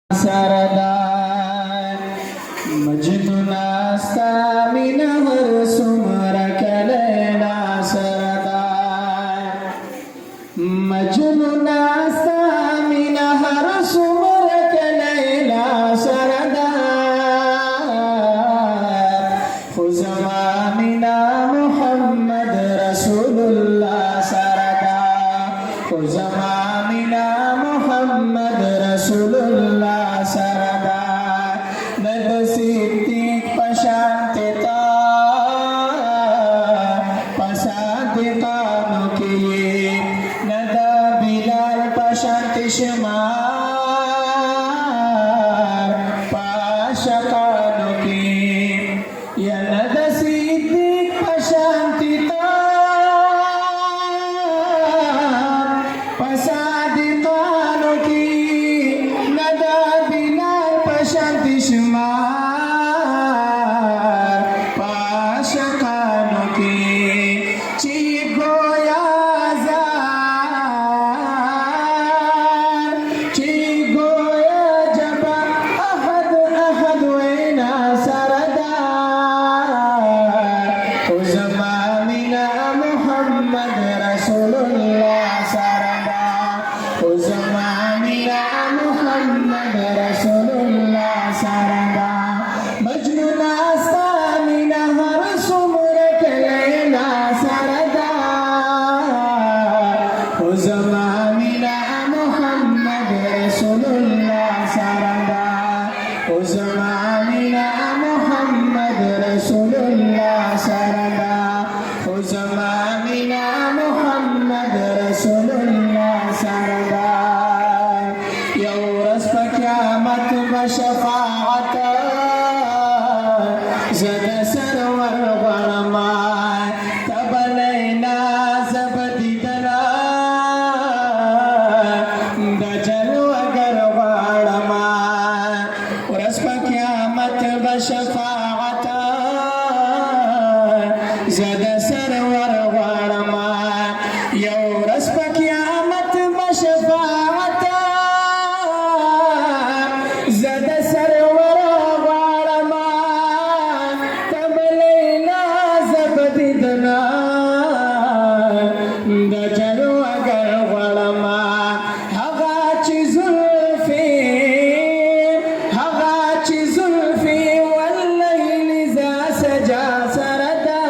सरदार मजदुनास्ता मिनहर सुमर कलेला सरदार मजदुनास्ता मिनहर सुमर कलेला सरदार खुजमा मिना मुहम्मद रसूलुल्लाह सरदार खुजमा मिना मुहम्मद रसूलुल्लाह सरदार नदसिद्दीक पशांतिता पसादिकानो के नदा बिलाल पशांतिशमार पाशकानो के या नदसिद्दीक पशांतिता पसादिकानो की शांति शुमार पाशकानो की चिगोया जबा अहद अहद वेना सरदार उज़मा मिना मुहम्मद रसूलुल्लाह सरदार उज़मा मिना मुहम्मद रसूलुल्लाह सरदा मजनुनास्ता मिनहर सुमर कलेला सरदा उज़मा मिना मुहम्मद रसूलुल्लाह सरदा उज़मा मिना मुहम्मद रसूलुल्लाह सरदा उज़मा मिना मुहम्मद रसूलुल्लाह सरदा يورث فكامت بشفاعة زد سرور غرمان تبلينا زبدنا دجل وقر غرمان ورث فكامت بشفاعة زد سرور غرمان يورث فكامت بشفاعة زد سرور غارمان تبلینا زبدنا دجل وگر غرمان هغا چی زلفی واللیل زا سجا سردا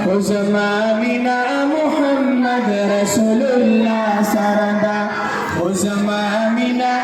وزما منا محمد رسول الله سردا وزما منا